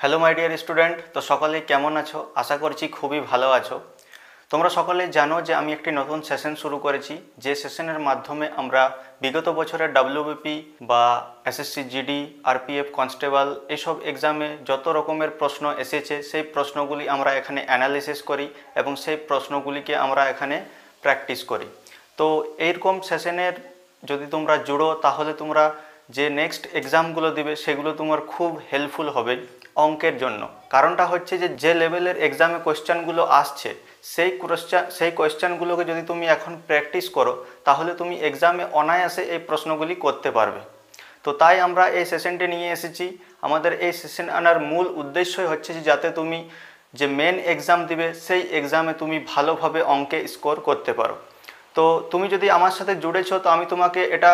Hello my dear student, তো সকলে কেমন আছো? আশা করছি খুবই ভালো আছো। তোমরা সকলে জানো যে আমি একটি নতুন সেশন শুরু করেছি, যে সেশনের মাধ্যমে আমরা বিগত বছরের ডাব্লিউবিপি বা এসএসসি জিডি, আরপিএফ, কনস্টেবল এইসব এক্সামে যত রকমের প্রশ্ন এসেছে সেই প্রশ্নগুলি আমরা এখানে অ্যানালিসিস করি এবং সেই প্রশ্নগুলিকে আমরা এখানে প্র্যাকটিস করি। তো এইরকম সেশনের যদি তোমরা জুড়ো তাহলে তোমরা যে নেক্সট এক্সামগুলো দিবে সেগুলো তোমার খুব হেল্পফুল হবে অঙ্কের জন্য। কারণটা হচ্ছে যে লেভেলের এক্সামে কোয়েশ্চেনগুলো আসছে সেই কোয়েশ্চেনগুলোকে যদি তুমি এখন প্র্যাকটিস করো তাহলে তুমি এক্সামে অনায়াসে এই প্রশ্নগুলি করতে পারবে। তো তাই আমরা এই সেশনটি নিয়ে এসেছি। আমাদের এই সেশন আনার মূল উদ্দেশ্যই হচ্ছে যে যাতে তুমি যে মেন এক্সাম দিবে সেই এক্সামে তুমি ভালোভাবে অঙ্কে স্কোর করতে পারো। তো তুমি যদি আমার সাথে জুড়েছো তো আমি তোমাকে এটা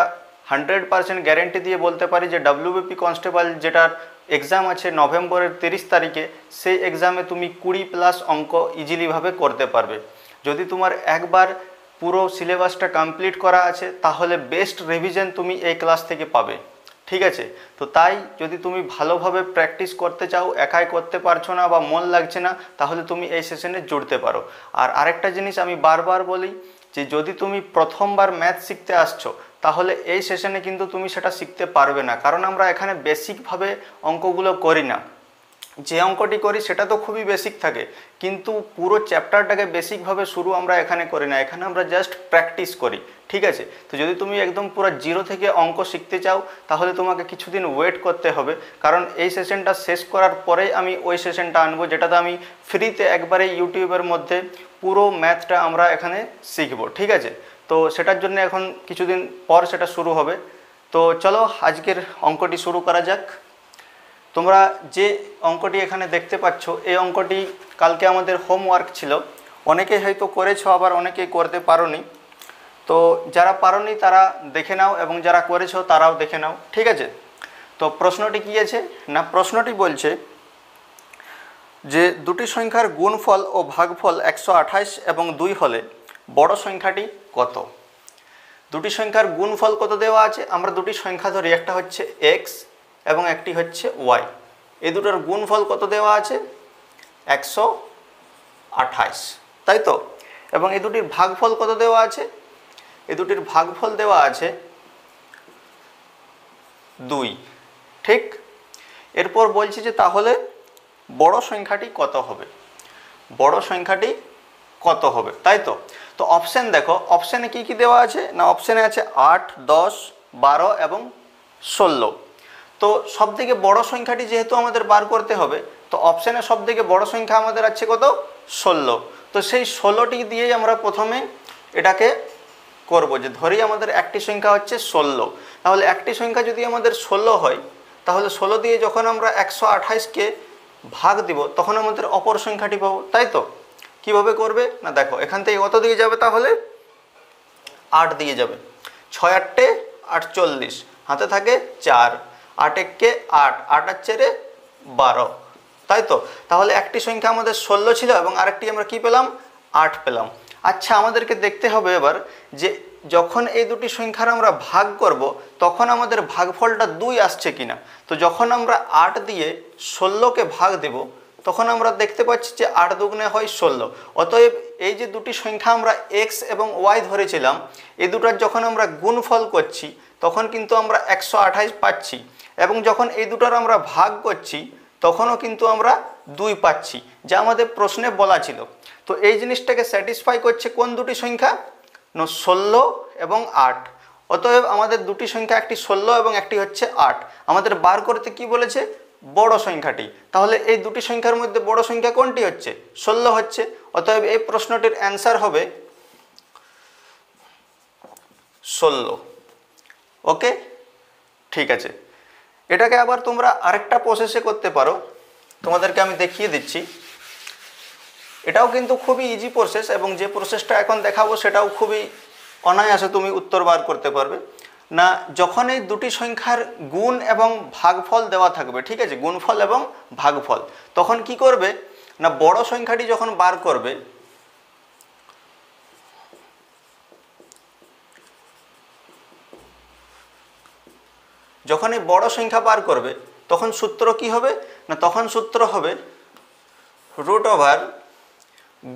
100% গ্যারেন্টি দিয়ে বলতে পারি যে ডাব্লিউবিপি কনস্টেবল যেটার এক্সাম আছে নভেম্বরের 30 তারিখে, সেই এক্সামে তুমি 20+ অঙ্ক ইজিলিভাবে করতে পারবে। যদি তোমার একবার পুরো সিলেবাসটা কমপ্লিট করা আছে তাহলে বেস্ট রিভিশন তুমি এই ক্লাস থেকে পাবে। ঠিক আছে? তো তাই যদি তুমি ভালোভাবে প্র্যাকটিস করতে চাও, একাই করতে পারছো না বা মন লাগছে না, তাহলে তুমি এই সেশনে জুড়তে পারো। আর আরেকটা জিনিস আমি বারবার বলি যে যদি তুমি প্রথমবার ম্যাথ শিখতে আসছো তাহলে এই সেশনে কিন্তু তুমি সেটা শিখতে পারবে না, কারণ আমরা এখানে বেসিকভাবে অঙ্কগুলো করি না। যে অঙ্কটি করি সেটা তো খুবই বেসিক থাকে, কিন্তু পুরো চ্যাপ্টারটাকে বেসিকভাবে শুরু আমরা এখানে করি না, এখানে আমরা জাস্ট প্র্যাকটিস করি। ঠিক আছে? তো যদি তুমি একদম পুরো জিরো থেকে অঙ্ক শিখতে চাও তাহলে তোমাকে কিছুদিন ওয়েট করতে হবে, কারণ এই সেশনটা শেষ করার পরেই আমি ওই সেশনটা আনবো যেটাতে আমি ফ্রিতে একবারে ইউটিউবের মধ্যে পুরো ম্যাথটা আমরা এখানে শিখব। ঠিক আছে? তো সেটার জন্য এখন কিছুদিন পর সেটা শুরু হবে। তো চলো আজকের অঙ্কটি শুরু করা যাক। তোমরা যে অঙ্কটি এখানে দেখতে পাচ্ছ এই অঙ্কটি কালকে আমাদের হোমওয়ার্ক ছিল। অনেকেই হয়তো করেছো, আবার অনেকেই করতে পারোনি। তো যারা পারোনি তারা দেখে নাও এবং যারা করেছো তারাও দেখে নাও। ঠিক আছে? তো প্রশ্নটি কী আছে না, প্রশ্নটি বলছে যে দুটি সংখ্যার গুণফল ও ভাগফল 128 এবং 2 হলে বড় সংখ্যাটি কত? দুটি সংখ্যার গুণফল কত দেওয়া আছে, আমরা দুটি সংখ্যা ধরি, একটা হচ্ছে এক্স এবং একটি হচ্ছে ওয়াই। এই দুটোর গুণফল কত দেওয়া আছে? 128, তাই তো? এবং এই দুটির ভাগফল কত দেওয়া আছে? এই দুটির ভাগফল দেওয়া আছে 2। ঠিক? এরপর বলছি যে তাহলে বড় সংখ্যাটি কত হবে? বড় সংখ্যাটি কত হবে, তাই তো? তো অপশান দেখো, অপশানে কি কি দেওয়া আছে না, অপশানে আছে 8, 10, 12 এবং 16। তো সবথেকে বড় সংখ্যাটি যেহেতু আমাদের বার করতে হবে, তো অপশানে সবথেকে বড় সংখ্যা আমাদের আছে কত? 16। তো সেই 16টি দিয়েই আমরা প্রথমে এটাকে করব, যে ধরি আমাদের একটি সংখ্যা হচ্ছে 16। তাহলে একটি সংখ্যা যদি আমাদের 16 হয় তাহলে 16 দিয়ে যখন আমরা 128কে ভাগ দিব তখন আমাদের অপর সংখ্যাটি পাবো, তাই তো? কিভাবে করবে না, দেখো এখান থেকে কত দিয়ে যাবে, তাহলে 8 দিয়ে যাবে। 6 8 48, হাতে থাকে 4, 8 1 8, 8 আর 4 12, তাই তো? তাহলে একটি সংখ্যা আমাদের 16 ছিল এবং আরেকটি আমরা কি পেলাম? 8 পেলাম। আচ্ছা, আমাদেরকে দেখতে হবে এবার যে যখন এই দুটি সংখ্যার আমরা ভাগ করব তখন আমাদের ভাগফলটা 2 আসছে কিনা। তো যখন আমরা 8 দিয়ে 16কে ভাগ দেব তখন আমরা দেখতে পাচ্ছি যে 8 দুগুণে হয় 16। অতএব এই যে দুটি সংখ্যা আমরা এক্স এবং ওয়াই ধরেছিলাম, এই দুটার যখন আমরা গুণফল করছি তখন কিন্তু আমরা 128 পাচ্ছি, এবং যখন এই দুটার আমরা ভাগ করছি তখনও কিন্তু আমরা 2 পাচ্ছি, যা আমাদের প্রশ্নে বলা ছিল। তো এই জিনিসটাকে স্যাটিসফাই করছে কোন দুটি সংখ্যা? 16 এবং 8। অতএব আমাদের দুটি সংখ্যা, একটি 16 এবং একটি হচ্ছে 8। আমাদের বার করতে কি বলেছে? বড় সংখ্যাটি। তাহলে এই দুটি সংখ্যার মধ্যে বড় সংখ্যা কোনটি হচ্ছে? 16 হচ্ছে। অতএব এই প্রশ্নটির অ্যান্সার হবে 16। ওকে, ঠিক আছে। এটাকে আবার তোমরা আরেকটা প্রসেসে করতে পারো, তোমাদেরকে আমি দেখিয়ে দিচ্ছি। এটাও কিন্তু খুবই ইজি প্রসেস, এবং যে প্রসেসটা এখন দেখাবো সেটাও খুবই অনায়াসে তুমি উত্তর বার করতে পারবে। না, যখন এই দুটি সংখ্যার গুণ এবং ভাগফল দেওয়া থাকবে, ঠিক আছে, গুণফল এবং ভাগফল, তখন কি করবে না, বড় সংখ্যাটি যখন বার করবে যখন এই বড় সংখ্যা বার করবে তখন সূত্র কি হবে না, তখন সূত্র হবে রুট ওভার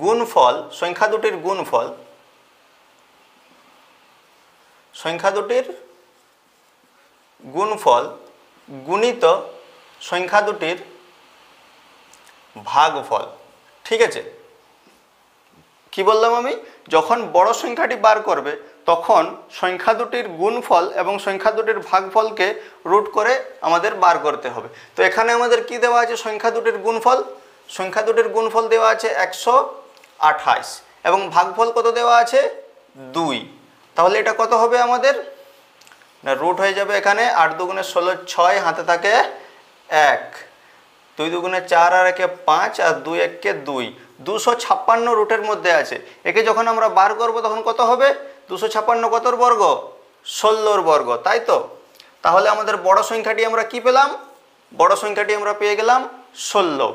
গুণফল সংখ্যা দুটির গুণফল, সংখ্যা দুটির গুণফল গুণিত সংখ্যা দুটির ভাগফল। ঠিক আছে, কি বললাম আমি, যখন বড় সংখ্যাটি বার করবে তখন সংখ্যা দুটির গুণফল এবং সংখ্যা দুটির ভাগফলকে রুট করে আমাদের বার করতে হবে। তো এখানে আমাদের কি দেওয়া আছে, সংখ্যা দুটির গুণফল, সংখ্যা দুটির গুণফল দেওয়া আছে 128 এবং ভাগফল কত দেওয়া আছে 2। তাহলে এটা কত হবে আমাদের না, রুট হয়ে যাবে এখানে 8 দুগুণে 16, 6 হাতে থাকে 1, 2 দুগুণে 4 আর 1 5 আর 2 1 2, 256 রুটের মধ্যে আছে। একে যখন আমরা বার করব তখন কত হবে, 256 কতর বর্গ, 16 বর্গ, তাই তো। তাহলে আমাদের বড় সংখ্যাটি আমরা কি পেলাম, বড় সংখ্যাটি আমরা পেয়ে গেলাম 16।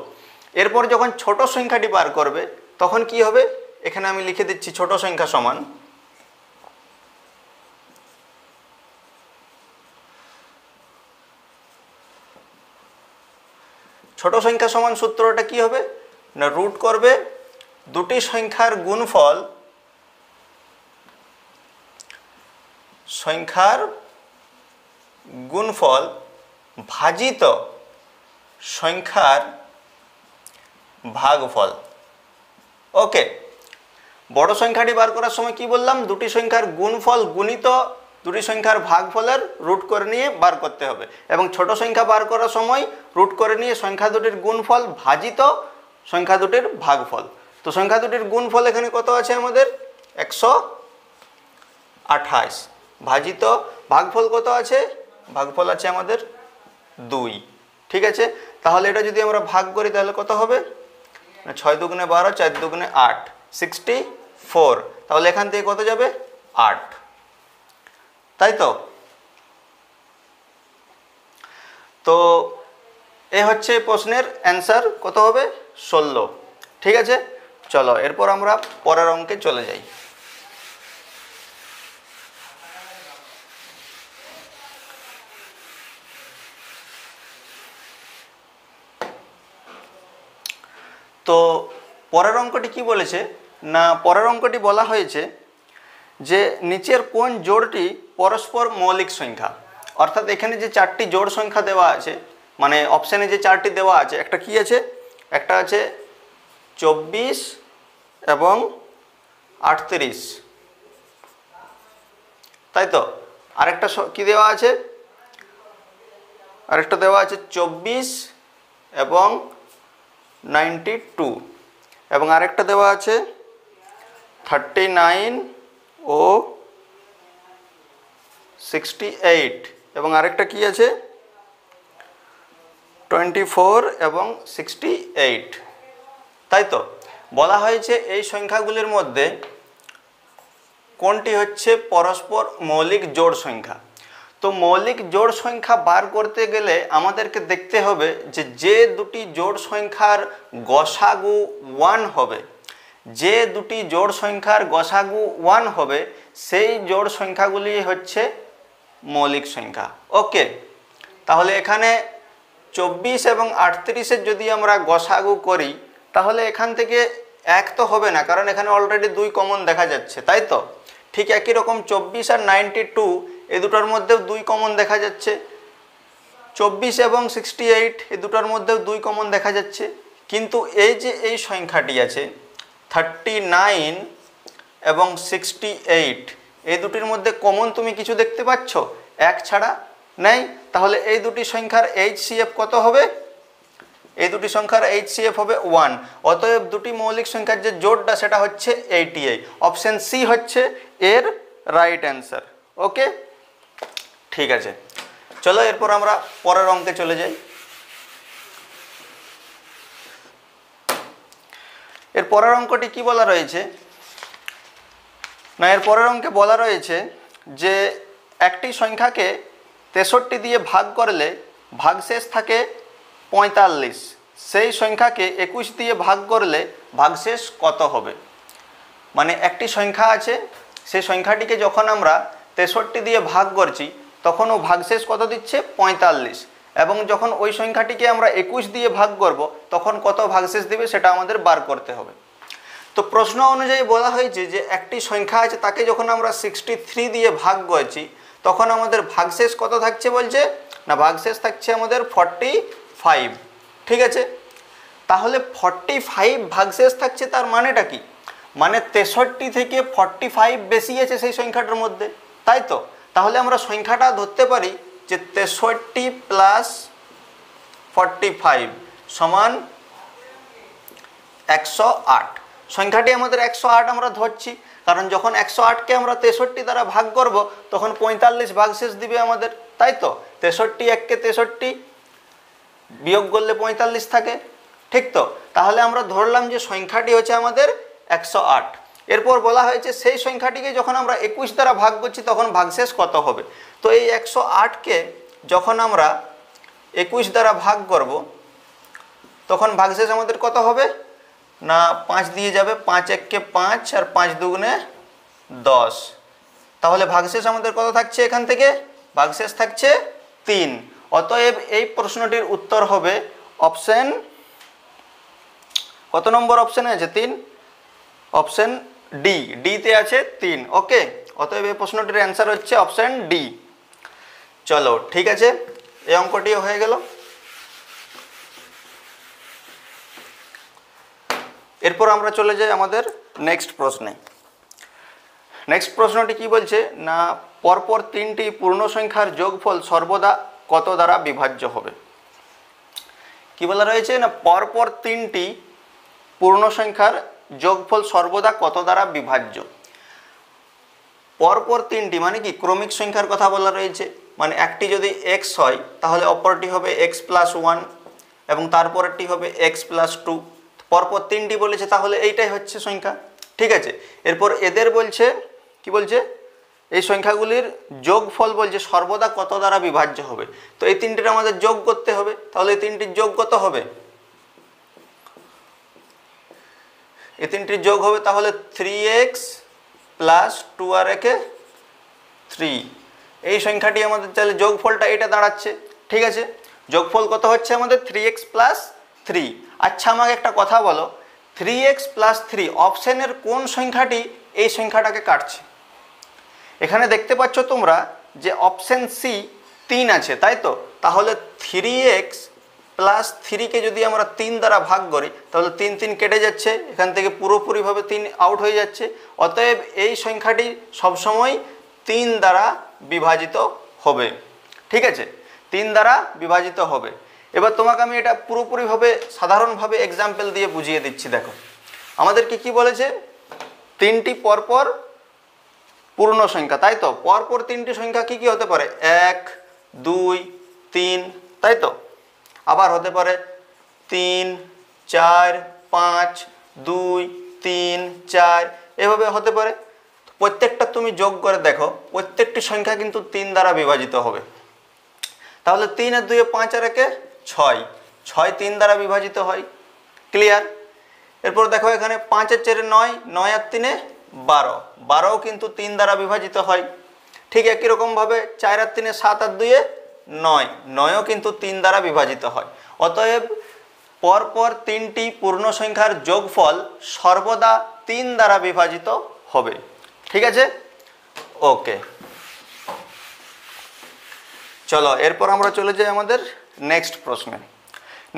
এরপর যখন ছোট সংখ্যাটি বার করবে তখন কি হবে, এখানে আমি লিখে দিচ্ছি ছোট সংখ্যা সমান, ছোট সংখ্যা সমান সূত্রটা কি হবে না, রুট করবে দুটি সংখ্যার গুণফল, সংখ্যার গুণফল ভাজিত সংখ্যার ভাগফল। ওকে, বড় সংখ্যাটি বার করার সময় কি বললাম, দুটি সংখ্যার গুণফল গুণিত দুটি সংখ্যার ভাগফলের রুট করে নিয়ে বার করতে হবে, এবং ছোট সংখ্যা বার করার সময় রুট করে নিয়ে সংখ্যা দুটির গুণফল ভাজিত সংখ্যা দুটির ভাগফল। তো সংখ্যা দুটির গুণফল এখানে কত আছে আমাদের 128, ভাজিত ভাগফল কত আছে, ভাগফল আছে আমাদের 2। ঠিক আছে, তাহলে এটা যদি আমরা ভাগ করি তাহলে কত হবে, 6 দুগুণে 12, 4 দুগুণে 8, 64। তাহলে এখান থেকে কত যাবে 8, তাই তো। তো এ হচ্ছে প্রশ্নের অ্যান্সার, কত হবে 16। ঠিক আছে, চলো এরপর আমরা পরের অঙ্কে চলে যাই। তো পরের অঙ্কটি কি বলেছে না, পরের অঙ্কটি বলা হয়েছে যে নিচের কোন জোড়টি পরস্পর মৌলিক সংখ্যা। অর্থাৎ এখানে যে 4টি জোড় সংখ্যা দেওয়া আছে, মানে অপশানে যে 4টি দেওয়া আছে, একটা কি আছে, একটা আছে 24 এবং 38, তাই তো। আরেকটা কি দেওয়া আছে, আরেকটা দেওয়া আছে 24 এবং 92, এবং আরেকটা দেওয়া আছে 39 ও 68, এবং আরেকটা কি আছে 24 এবং 68, তাই তো। বলা হয়েছে এই সংখ্যাগুলির মধ্যে কোনটি হচ্ছে পরস্পর মৌলিক জোড় সংখ্যা। তো মৌলিক জোড় সংখ্যা বার করতে গেলে আমাদেরকে দেখতে হবে যে যে দুটি জোড় সংখ্যার গসাগু 1 হবে, যে দুটি জোড় সংখ্যার গসাগু 1 হবে সেই জোড় সংখ্যাগুলি হচ্ছে মৌলিক সংখ্যা। ওকে, তাহলে এখানে 24 এবং 38-এর যদি আমরা গসাগু করি তাহলে এখান থেকে 1 তো হবে না, কারণ এখানে অলরেডি 2 কমন দেখা যাচ্ছে, তাই তো। ঠিক একই রকম 24 আর 92 এই দুটোর মধ্যেও 2 কমন দেখা যাচ্ছে, 24 এবং 68 এই দুটোর মধ্যেও 2 কমন দেখা যাচ্ছে। কিন্তু এই যে এই সংখ্যাটি আছে 39 এবং 68, এই দুটির মধ্যে কমন তুমি কিছু দেখতে পাচ্ছ, 1 ছাড়া নেই। তাহলে এই দুটি সংখ্যার HCF কত হবে, এই দুটি সংখ্যার HCF হবে 1। অতএব দুটি মৌলিক সংখ্যার যে জোড়টা সেটা হচ্ছে 88। অপশন সি হচ্ছে এর রাইট অ্যান্সার। ওকে, ঠিক আছে, চলো এরপর আমরা পরের অঙ্কে চলে যাই। এর পরের অঙ্কটি কি বলা রয়েছে না, এর পরের অঙ্কে বলা রয়েছে যে একটি সংখ্যাকে 63 দিয়ে ভাগ করলে ভাগশেষ থাকে 45, সেই সংখ্যাকে 21 দিয়ে ভাগ করলে ভাগশেষ কত হবে। মানে একটি সংখ্যা আছে, সেই সংখ্যাটিকে যখন আমরা 63 দিয়ে ভাগ করছি তখন ও ভাগশেষ কত দিচ্ছে 45, এবং যখন ওই সংখ্যাটিকে আমরা 21 দিয়ে ভাগ করব তখন কত ভাগশেষ দিবে সেটা আমাদের বার করতে হবে। তো প্রশ্ন অনুযায়ী বলা হয়েছে যে একটি সংখ্যা আছে তাকে যখন আমরা 63 দিয়ে ভাগ করেছি তখন আমাদের ভাগশেষ কত থাকছে বলছে না, ভাগশেষ থাকছে আমাদের 45। ঠিক আছে, তাহলে 45 ভাগশেষ থাকছে, তার মানেটা কি? মানে 63 থেকে 45 বেশি আছে সেই সংখ্যাটার মধ্যে, তাই তো? তাহলে আমরা সংখ্যাটা ধরতে পারি যে 63 প্লাস 45 সমান 108। সংখ্যাটি আমাদের 108 আমরা ধরছি, কারণ যখন 108কে আমরা 63 দ্বারা ভাগ করব তখন 45 ভাগশেষ দিবে আমাদের, তাই তো? 63 এককে 63 বিয়োগ করলে 45 থাকে, ঠিক তো? তাহলে আমরা ধরলাম যে সংখ্যাটি হচ্ছে আমাদের 108। এরপর বলা হয়েছে সেই সংখ্যাটিকে যখন আমরা 21 দ্বারা ভাগ করছি তখন ভাগশেষ কত হবে। তো এই 108কে যখন আমরা 21 দ্বারা ভাগ করব তখন ভাগশেষ আমাদের কত হবে না, 5 দিয়ে যাবে, 5 এককে 5 আর 5 দুগুণে 10। তাহলে ভাগশেষ আমাদের কত থাকছে? এখান থেকে ভাগশেষ থাকছে 3। অতএব এই প্রশ্নটির উত্তর হবে অপশন, কত নম্বর অপশনে আছে? 3, অপশন ডি, ডিতে আছে 3। ওকে, অতএব এই প্রশ্নটির অ্যান্সার হচ্ছে অপশন ডি। চলো ঠিক আছে, এই অঙ্কটিও হয়ে গেল। এরপর আমরা চলে যাই আমাদের নেক্সট প্রশ্নে। নেক্সট প্রশ্নটি কি বলছে না, পরপর 3টি পূর্ণ সংখ্যার যোগফল সর্বদা কত দ্বারা বিভাজ্য হবে? কি বলা রয়েছে না, পরপর 3টি পূর্ণ সংখ্যার যোগফল সর্বদা কত দ্বারা বিভাজ্য। পরপর 3টি মানে কি, ক্রমিক সংখ্যার কথা বলা রয়েছে, মানে একটি যদি x হয় তাহলে অপরটি হবে x প্লাস 1 এবং তারপরেরটি হবে x প্লাস 2। পরপর 3টি বলেছে, তাহলে এইটাই হচ্ছে সংখ্যা। ঠিক আছে, এরপর এদের বলছে কি বলছে, এই সংখ্যাগুলির যোগফল বলছে সর্বদা কত দ্বারা বিভাজ্য হবে। তো এই তিনটির আমাদের যোগ করতে হবে, তাহলে এই তিনটির যোগ কত হবে? এই তিনটির যোগ হবে তাহলে 3x প্লাস 2 আর একে 3। এই সংখ্যাটি আমাদের তাহলে যোগফলটা এটা দাঁড়াচ্ছে। ঠিক আছে, যোগফল কত হচ্ছে আমাদের? 3x plus 3। আচ্ছা আমাকে একটা কথা বলো, 3x প্লাস 3 অপশনের কোন সংখ্যাটি এই সংখ্যাটাকে কাটছে? এখানে দেখতে পাচ্ছ তোমরা যে অপশন সি 3 আছে, তাই তো? তাহলে 3x প্লাস 3কে যদি আমরা 3 দ্বারা ভাগ করি তাহলে 3 3 কেটে যাচ্ছে, এখান থেকে পুরোপুরিভাবে 3 আউট হয়ে যাচ্ছে। অতএব এই সংখ্যাটি সবসময় 3 দ্বারা বিভাজিত হবে। ঠিক আছে, 3 দ্বারা বিভাজিত হবে। এবার তোমাকে আমি এটা পুরোপুরিভাবে সাধারণভাবে এক্সাম্পল দিয়ে বুঝিয়ে দিচ্ছি। দেখো আমাদেরকে কি বলেছে, 3টি পরপর পূর্ণ সংখ্যা, তাই তো? পরপর 3টি সংখ্যা কি কি হতে পারে? 1 2 3, তাই তো? আবার হতে পারে 3 4 5 2 3 4, এভাবে হতে পারে। প্রত্যেকটা তুমি যোগ করে দেখো, প্রত্যেকটি সংখ্যা কিন্তু 3 দ্বারা বিভাজিত হবে। তাহলে 3 আর 2 5 আর একে 6, 6 3 দ্বারা বিভাজিত হয়। ক্লিয়ার? এরপর দেখো এখানে 5 আর 4 9, 9 আর 3 12, 12ও কিন্তু 3 দ্বারা বিভাজিত হয়। ঠিক একই রকমভাবে 4 আর 3 7 আর 2 9, 9ও কিন্তু 3 দ্বারা বিভাজিত হয়। অতএব পরপর 3টি পূর্ণ সংখ্যার যোগফল সর্বদা 3 দ্বারা বিভাজিত হবে। ঠিক আছে, ওকে। চলো এরপর আমরা চলে যাই আমাদের নেক্সট প্রশ্নে।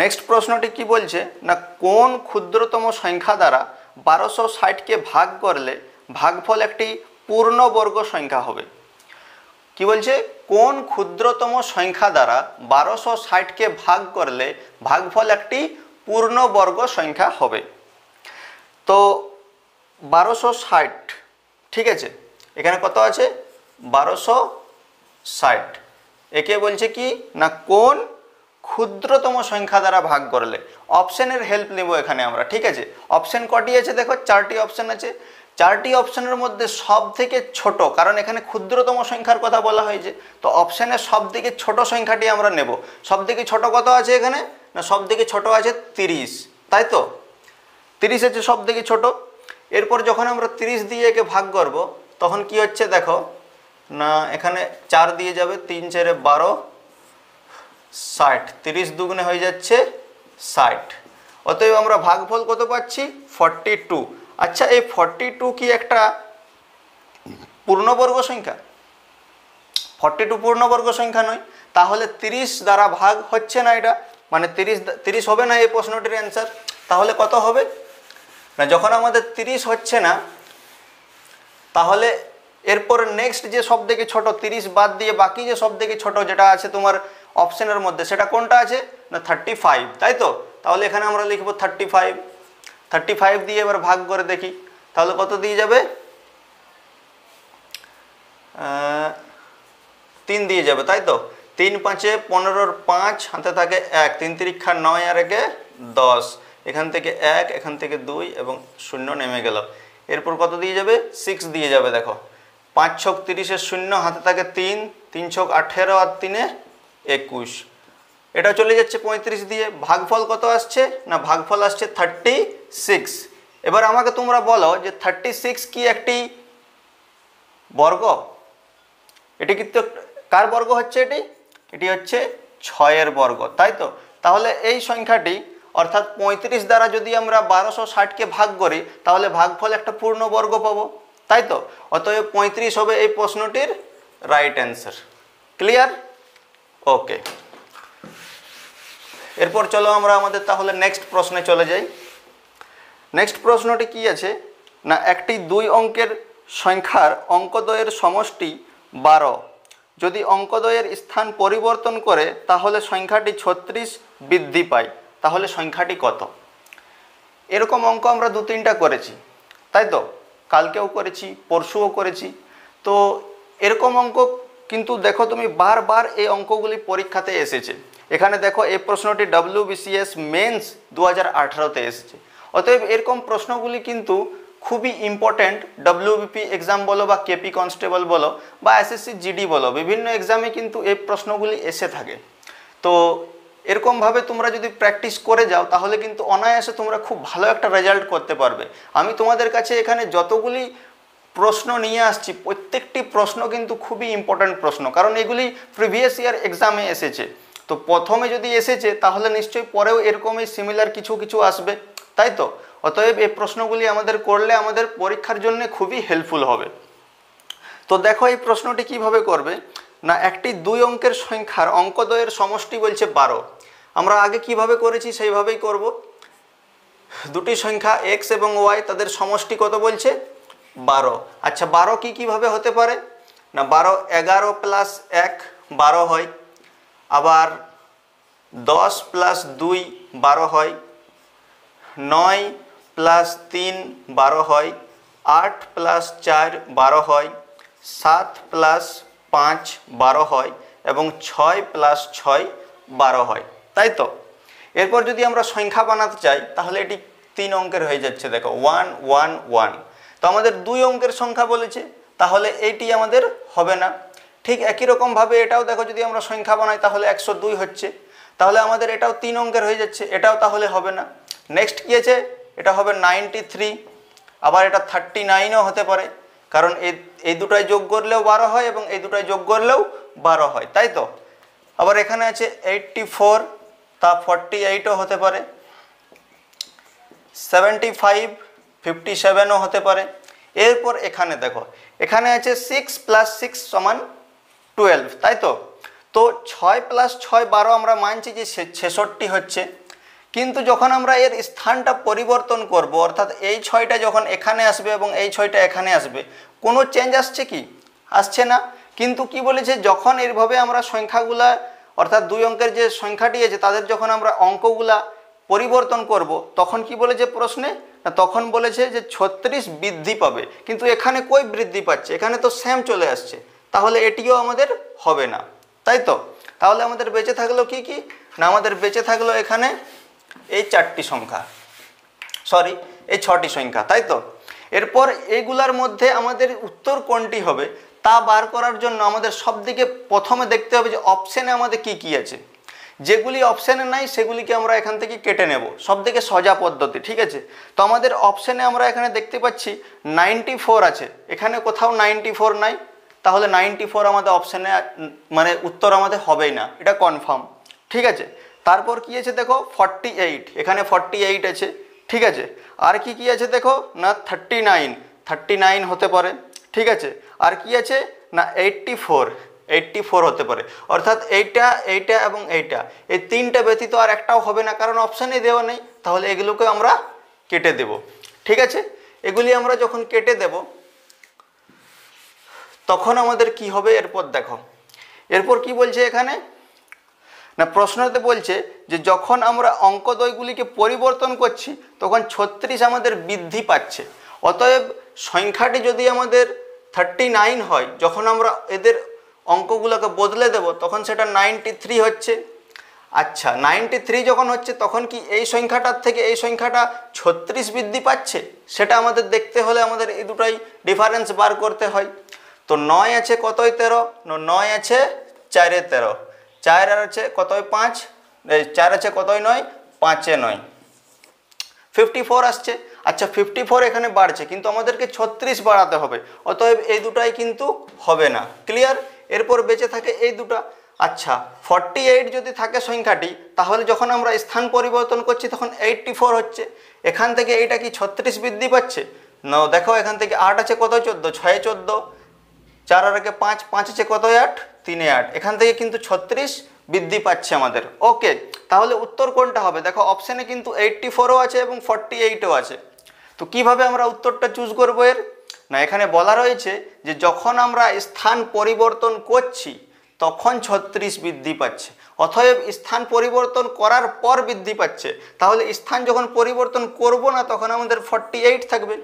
নেক্সট প্রশ্নটি কি বলছে না, কোন ক্ষুদ্রতম সংখ্যা দ্বারা 1260কে ভাগ করলে ভাগফল একটি পূর্ণবর্গ সংখ্যা হবে? কি বলছে, কোন ক্ষুদ্রতম সংখ্যা দ্বারা 1260কে ভাগ করলে ভাগফল একটি পূর্ণবর্গ সংখ্যা হবে? তো 1260, ঠিক আছে, এখানে কত আছে? 1260। একে বলছে কি না, কোন ক্ষুদ্রতম সংখ্যা দ্বারা ভাগ করলে। অপশনের হেল্প নেব এখানে আমরা। ঠিক আছে, অপশন কটি আছে? দেখো 4টি অপশন আছে। 4টি অপশনের মধ্যে সব থেকে ছোট, কারণ এখানে ক্ষুদ্রতম সংখ্যার কথা বলা হয়েছে, তো অপশনের সব থেকে ছোট সংখ্যাটি আমরা নেব। সব থেকে ছোট কত আছে এখানে না, সব থেকে ছোট আছে 30, তাই তো? 30 আছে সব থেকে ছোট। এরপর যখন আমরা 30 দিয়ে একে ভাগ করব তখন কি হচ্ছে দেখো না, এখানে 4 দিয়ে যাবে, 3 4 12, 60, 30 দুগুণে হয়ে যাচ্ছে 60। অতএব আমরা ভাগফল কত পাচ্ছি 42। আচ্ছা এই 42 কি একটা পূর্ণবর্গ সংখ্যা? 42 পূর্ণবর্গ সংখ্যা নয়, তাহলে 30 দ্বারা ভাগ হচ্ছে না, এটা মানে 30 হবে না এই প্রশ্নটির অ্যান্সার। তাহলে কত হবে না, যখন আমাদের 30 হচ্ছে না তাহলে এরপর নেক্সট যে সব থেকে ছোট 30 বাদ দিয়ে বাকি যে সব থেকে ছোট যেটা আছে তোমার অপশনের মধ্যে সেটা কোনটা আছে না 35, তাই তো? তাহলে এখানে আমরা লিখব 35 দিয়ে এবার ভাগ করে দেখি, তাহলে কত দিয়ে যাবে 3 দিয়ে যাবে, তাই তো? 3 5 15, 5 হাতে থাকে 1, 3 3 9 আর 1 10, এখান থেকে 1, এখান থেকে 2 এবং 0 নেমে গেল। এরপর কত দিয়ে যাবে 6 দিয়ে যাবে। দেখো 5 6 30 0 হাতে থাকে 3, 3 6 18 আর 3 21, এটা চলে যাচ্ছে 35 দিয়ে। ভাগফল কত আসছে না, ভাগফল আসছে 36। এবার আমাকে তোমরা বলো যে 36 কি একটি বর্গ? এটি কিন্তু কার বর্গ হচ্ছে? এটি হচ্ছে 6-এর বর্গ, তাই তো? তাহলে এই সংখ্যাটি অর্থাৎ 35 দ্বারা যদি আমরা 1260কে ভাগ করি তাহলে ভাগফল একটা পূর্ণ বর্গ পাবো, তাই তো? অতএব 35 হবে এই প্রশ্নটির রাইট অ্যান্সার। ক্লিয়ার? ওকে, এরপর চলো আমরা আমাদের তাহলে নেক্সট প্রশ্নে চলে যাই। নেক্সট প্রশ্নটি কি আছে না, একটি 2 অঙ্কের সংখ্যার অঙ্কদ্বয়ের সমষ্টি 12 যদি অঙ্কদ্বয়ের স্থান পরিবর্তন করে তাহলে সংখ্যাটি 36 বৃদ্ধি পায়, তাহলে সংখ্যাটি কত? এরকম অঙ্ক আমরা 2-3টা করেছি, তাই তো? কালকেও করেছি, পরশুও করেছি। তো এরকম অঙ্ক কিন্তু দেখো তুমি বারবার এই অঙ্কগুলি পরীক্ষাতে এসেছে। এখানে দেখো এই প্রশ্নটি WBCS মেন্স 2018-তে এসেছে। অতএব এরকম প্রশ্নগুলি কিন্তু খুবই ইম্পর্ট্যান্ট। WBP এক্সাম বলো বা KP কনস্টেবল বলো বা SSC GD বলো, বিভিন্ন এক্সামে কিন্তু এই প্রশ্নগুলি এসে থাকে। তো এরকমভাবে তোমরা যদি প্র্যাকটিস করে যাও তাহলে কিন্তু অনায়াসে তোমরা খুব ভালো একটা রেজাল্ট করতে পারবে। আমি তোমাদের কাছে এখানে যতগুলি প্রশ্ন নিয়ে আসছি প্রত্যেকটি প্রশ্ন কিন্তু খুবই ইম্পর্ট্যান্ট প্রশ্ন, কারণ এগুলি প্রিভিয়াস ইয়ার এক্সামে এসেছে। তো প্রথমে যদি এসেছে তাহলে নিশ্চয়ই পরেও এরকমই সিমিলার কিছু কিছু আসবে, তাই তো? অতএব এই প্রশ্নগুলি আমাদের করলে আমাদের পরীক্ষার জন্য খুবই হেল্পফুল হবে। তো দেখো এই প্রশ্নটি কিভাবে করবে না, একটি 2 অঙ্কের সংখ্যার অঙ্কদ্বয়ের সমষ্টি বলছে 12। আমরা আগে কিভাবে করেছি সেইভাবেই করব। দুটি সংখ্যা x এবং y, তাদের সমষ্টি কত বলছে 12। আচ্ছা 12 কিভাবে হতে পারে না, 12 11 প্লাস 1 12 হয়, আবার 10 প্লাস 2 12 হয়, 9 প্লাস 3 12 হয়, 8 প্লাস 4 12 হয়, 7 প্লাস 5 12 হয় এবং 6 প্লাস 6 12 হয়, তাই তো? এরপর যদি আমরা সংখ্যা বানাতে চাই তাহলে এটি 3 অঙ্কের হয়ে যাচ্ছে। দেখো 1 1 1, তো আমাদের 2 অঙ্কের সংখ্যা বলেছে, তাহলে এইটি আমাদের হবে না। ঠিক একই রকমভাবে এটাও দেখো যদি আমরা সংখ্যা বানাই তাহলে 102 হচ্ছে, তাহলে আমাদের এটাও 3 অঙ্কের হয়ে যাচ্ছে, এটাও তাহলে হবে না। নেক্সট কি আছে, এটা হবে 93, আবার এটা 39ও হতে পারে, কারণ এই দুটাই যোগ করলেও 12 হয় এবং এই দুটাই যোগ করলেও 12 হয়, তাই তো? আবার এখানে আছে 84, তা 48ও হতে পারে, 75 57ও হতে পারে। এরপর এখানে দেখো এখানে আছে 6 প্লাস 6 সমান 12, তাই তো? তো 6 প্লাস 6 12 আমরা মানছি যে 66 হচ্ছে, কিন্তু যখন আমরা এর স্থানটা পরিবর্তন করব অর্থাৎ এই 6টা যখন এখানে আসবে এবং এই 6টা এখানে আসবে, কোনো চেঞ্জ আসছে কি? আসছে না। কিন্তু কি বলেছে, যখন এইভাবে আমরা সংখ্যাগুলা অর্থাৎ 2 অঙ্কের যে সংখ্যাটি আছে তাদের যখন আমরা অঙ্কগুলা পরিবর্তন করব তখন কি বলেছে প্রশ্নে না, তখন বলেছে যে 36 বৃদ্ধি পাবে, কিন্তু এখানে কই বৃদ্ধি পাচ্ছে, এখানে তো সেম চলে আসছে, তাহলে এটিও আমাদের হবে না, তাই তো? তাহলে আমাদের বেঁচে থাকলো কি কি না, আমাদের বেঁচে থাকলো এখানে এই 4টি সংখ্যা, সরি এই 6টি সংখ্যা, তাই তো? এরপর এইগুলার মধ্যে আমাদের উত্তর কোনটি হবে তা বার করার জন্য আমাদের সবদিকে প্রথমে দেখতে হবে যে অপশানে আমাদের কি কি আছে। যেগুলি অপশানে নাই সেগুলিকে আমরা এখান থেকে কেটে নেব, সবদিকে সোজা পদ্ধতি, ঠিক আছে? তো আমাদের অপশানে আমরা এখানে দেখতে পাচ্ছি 94 আছে, এখানে কোথাও 94 নাই, তাহলে 94 আমাদের অপশানে মানে উত্তর আমাদের হবেই না, এটা কনফার্ম। ঠিক আছে। তারপর কি আছে দেখো 48, এখানে 48 আছে। ঠিক আছে। আর কি কি আছে দেখো না 39 হতে পারে। ঠিক আছে। আর কি আছে না 84 হতে পারে। অর্থাৎ এইটা এবং এইটা, এই তিনটা ব্যতীত আর একটাও হবে না, কারণ অপশানে দেওয়া নেই। তাহলে এগুলোকে আমরা কেটে দেব। ঠিক আছে। এগুলি আমরা যখন কেটে দেব তখন আমাদের কি হবে এরপর দেখো। এরপর কি বলছে এখানে না প্রশ্নতে বলছে যে যখন আমরা অঙ্কদ্বয়গুলিকে পরিবর্তন করছি তখন 36 আমাদের বৃদ্ধি পাচ্ছে। অতএব সংখ্যাটি যদি আমাদের 39 হয়, যখন আমরা এদের অঙ্কগুলোকে বদলে দেব তখন সেটা 93 হচ্ছে। আচ্ছা 93 যখন হচ্ছে তখন কি এই সংখ্যাটার থেকে এই সংখ্যাটা 36 বৃদ্ধি পাচ্ছে? সেটা আমাদের দেখতে হলে আমাদের এই দুটাই ডিফারেন্স বার করতে হয়। তো 9 আছে কতই 13, 9 আছে 4 13, 4 আর আছে কতই 5, 4 আছে কতই 9, 5 9, 54 আসছে। আচ্ছা 54 এখানে বাড়ছে, কিন্তু আমাদেরকে 36 বাড়াতে হবে। অতএব এই দুটাই কিন্তু হবে না। ক্লিয়ার? এরপর বেঁচে থাকে এই দুটা। আচ্ছা 48 যদি থাকে সংখ্যাটি, তাহলে যখন আমরা স্থান পরিবর্তন করছি তখন 84 হচ্ছে। এখান থেকে এইটা কি 36 বৃদ্ধি পাচ্ছে? না, দেখো এখান থেকে 8 আছে কত 14, 6 14, 4 আর আগে 5, 5 আছে কত 8, 3 8, এখান থেকে কিন্তু 36 বৃদ্ধি পাচ্ছে আমাদের। ওকে, তাহলে উত্তর কোনটা হবে? দেখো অপশানে কিন্তু 84ও আছে এবং 48ও আছে। তো কিভাবে আমরা উত্তরটা চুজ করবো এর? না, এখানে বলা রয়েছে যে যখন আমরা স্থান পরিবর্তন করছি তখন 36 বৃদ্ধি পাচ্ছে। অতএব স্থান পরিবর্তন করার পর বৃদ্ধি পাচ্ছে। তাহলে স্থান যখন পরিবর্তন করব না তখন আমাদের 48 থাকবে,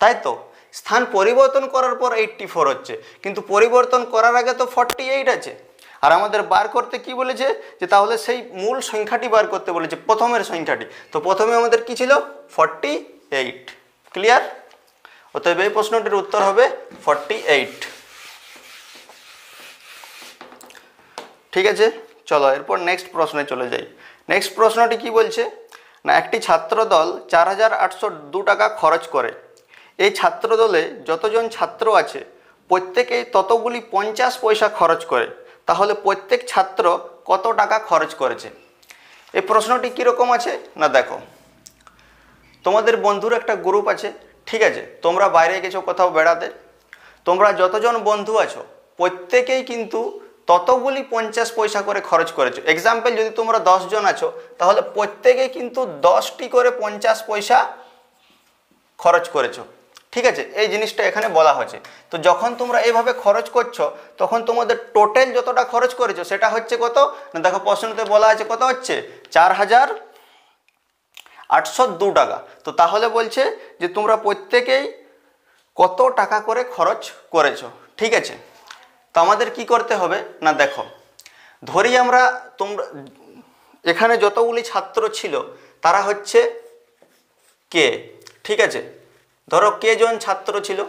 তাই তো? স্থান পরিবর্তন করার পর 84 হচ্ছে, কিন্তু পরিবর্তন করার আগে তো 48 আছে। আর আমাদের বার করতে কি বলেছে যে তাহলে সেই মূল সংখ্যাটি বার করতে বলেছে, প্রথমের সংখ্যাটি। তো প্রথমে আমাদের কি ছিল 48। ক্লিয়ার? অতএব এই প্রশ্নটির উত্তর হবে 48। ঠিক আছে, চলো এরপর নেক্সট প্রশ্নে চলে যাই। নেক্সট প্রশ্নটি কি বলছে না একটি ছাত্রদল 4802 টাকা খরচ করে। এই ছাত্রদলে যতজন ছাত্র আছে প্রত্যেকেই ততগুলি 50 পয়সা খরচ করে। তাহলে প্রত্যেক ছাত্র কত টাকা খরচ করেছে? এই প্রশ্নটি কীরকম আছে না দেখো, তোমাদের বন্ধুর একটা গ্রুপ আছে। ঠিক আছে, তোমরা বাইরে গেছো কোথাও বেড়াতে, তোমরা যতজন বন্ধু আছো প্রত্যেকেই কিন্তু ততগুলি 50 পয়সা করে খরচ করেছো। এক্সাম্পল, যদি তোমরা 10 জন আছো তাহলে প্রত্যেকেই কিন্তু 10টি করে 50 পয়সা খরচ করেছো। ঠিক আছে, এই জিনিসটা এখানে বলা হয়েছে। তো যখন তোমরা এইভাবে খরচ করছো তখন তোমাদের টোটাল যতটা খরচ করেছো সেটা হচ্ছে কত না দেখো প্রশ্নতে বলা আছে কত হচ্ছে 4802 টাকা। তো তাহলে বলছে যে তোমরা প্রত্যেকেই কত টাকা করে খরচ করেছো। ঠিক আছে, তো আমাদের কি করতে হবে না দেখো, ধরি আমরা তোমরা এখানে যতগুলি ছাত্র ছিল তারা হচ্ছে কে। ঠিক আছে, ধরো কে জন ছাত্র ছিল।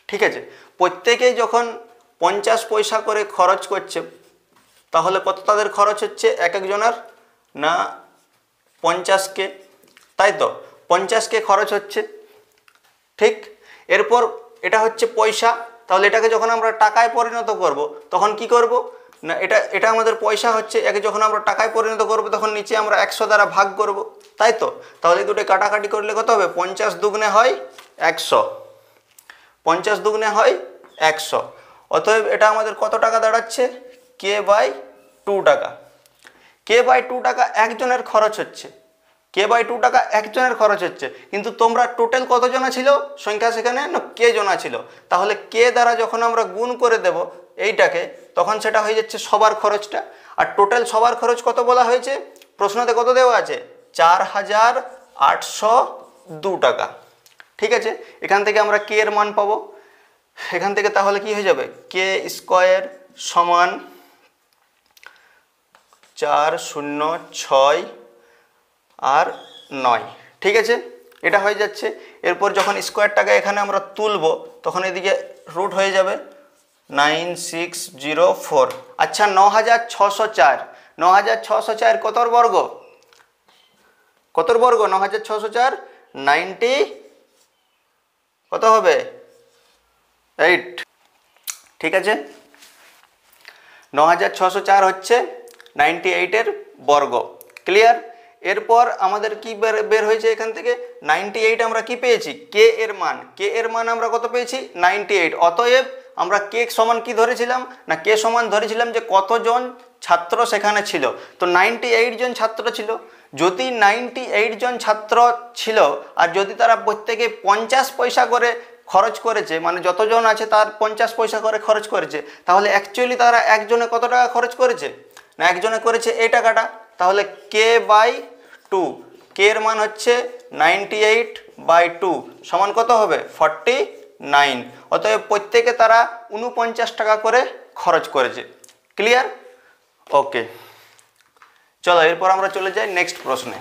ঠিক আছে, প্রত্যেকেই যখন 50 পয়সা করে খরচ করছে তাহলে কত তাদের খরচ হচ্ছে এক একজনের না 50K, তাই তো? 50K খরচ হচ্ছে। ঠিক, এরপর এটা হচ্ছে পয়সা, তাহলে এটাকে যখন আমরা টাকায় পরিণত করব তখন কি করব না এটা আমাদের পয়সা হচ্ছে, একে যখন আমরা টাকায় পরিণত করব তখন নিচে আমরা 100 দ্বারা ভাগ করব, তাই তো? তাহলে দুটো কাটাকাটি করলে কত হবে 50 দুগুণে হয় 100, 50 দুগুণে হয় 100। অতএব এটা আমাদের কত টাকা দাঁড়াচ্ছে K/2 টাকা। K/2 টাকা একজনের খরচ হচ্ছে, K/2 টাকা একজনের খরচ হচ্ছে। কিন্তু তোমরা টোটাল কতজনা ছিল সংখ্যা সেখানে না কে জনা ছিল, তাহলে কে দ্বারা যখন আমরা গুণ করে দেব এইটাকে তখন সেটা হয়ে যাচ্ছে সবার খরচটা। আর টোটাল সবার খরচ কত বলা হয়েছে প্রশ্নতে কত দেওয়া আছে 4802 টাকা। ঠিক আছে, এখান থেকে আমরা কে এর মান পাবো, এখান থেকে তাহলে কি হয়ে যাবে K² সমান 406 আর 9। ঠিক আছে, এটা হয়ে যাচ্ছে। এরপর যখন স্কোয়ারটাকে এখানে আমরা তুলব তখন এদিকে রুট হয়ে যাবে 9604। আচ্ছা 9604, 9604 কতর বর্গ? কতর বর্গ 9604? 90 কত হবে 8। ঠিক আছে, 9604 হচ্ছে 98-এর বর্গ। ক্লিয়ার? এরপর আমাদের কি বের হয়েছে এখান থেকে 98 আমরা কি পেয়েছি কে এর মান আমরা কত পেয়েছি 98। অতএব আমরা কে সমান কি ধরেছিলাম না কে সমান ধরেছিলাম যে কতজন ছাত্র সেখানে ছিল। তো 98 জন ছাত্র ছিল। যদি 98 জন ছাত্র ছিল আর যদি তারা প্রত্যেকে 50 পয়সা করে খরচ করেছে, মানে যতজন আছে তার 50 পয়সা করে খরচ করেছে, তাহলে অ্যাকচুয়ালি তারা একজনে কত টাকা খরচ করেছে না একজনে করেছে এই টাকাটা। তাহলে k/2, কে এর মান হচ্ছে 98/2 সমান কত হবে 49। অতএব প্রত্যেকে তারা 49 টাকা করে খরচ করেছে। ক্লিয়ার? ওকে, চলো এরপর আমরা চলে যাই নেক্সট প্রশ্নে।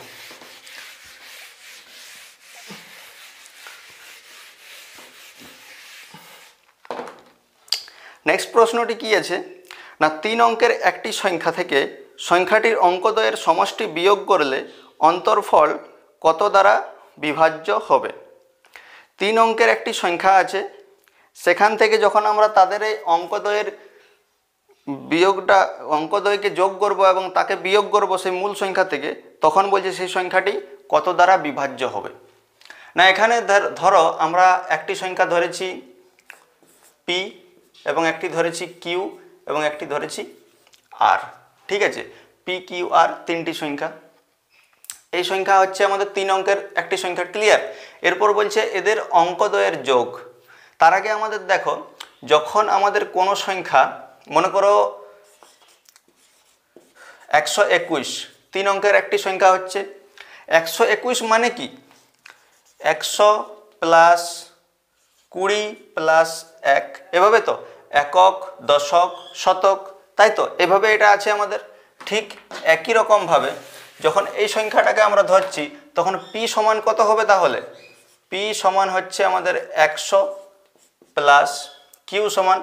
নেক্সট প্রশ্নটি কি আছে না 3 অঙ্কের একটি সংখ্যা থেকে সংখ্যাটির অঙ্কদ্বয়ের সমষ্টি বিয়োগ করলে অন্তরফল কত দ্বারা বিভাজ্য হবে। 3 অঙ্কের একটি সংখ্যা আছে, সেখান থেকে যখন আমরা তাদের এই অঙ্কদ্বয়কে যোগ করব এবং তাকে বিয়োগ করব সেই মূল সংখ্যা থেকে, তখন বলছে সেই সংখ্যাটি কত দ্বারা বিভাজ্য হবে। না এখানে ধরো আমরা একটি সংখ্যা ধরেছি p এবং একটি ধরেছি q এবং একটি ধরেছি r। ঠিক আছে, p q r তিনটি সংখ্যা। এই সংখ্যা হচ্ছে আমাদের 3 অঙ্কের একটি সংখ্যা। ক্লিয়ার? এরপর বলছে এদের অঙ্কদ্বয়ের যোগ। তার আগে আমাদের দেখো, যখন আমাদের কোনো সংখ্যা মনে করো 121, 3 অঙ্কের একটি সংখ্যা হচ্ছে 121 মানে কি 100 প্লাস 20 প্লাস 1, এভাবে তো একক, দশক, শতক, তাই তো এভাবে এটা আছে আমাদের। ঠিক একই রকমভাবে যখন এই সংখ্যাটাকে আমরা ধরছি তখন p সমান কত হবে, তাহলে p সমান হচ্ছে আমাদের 100 প্লাস q সমান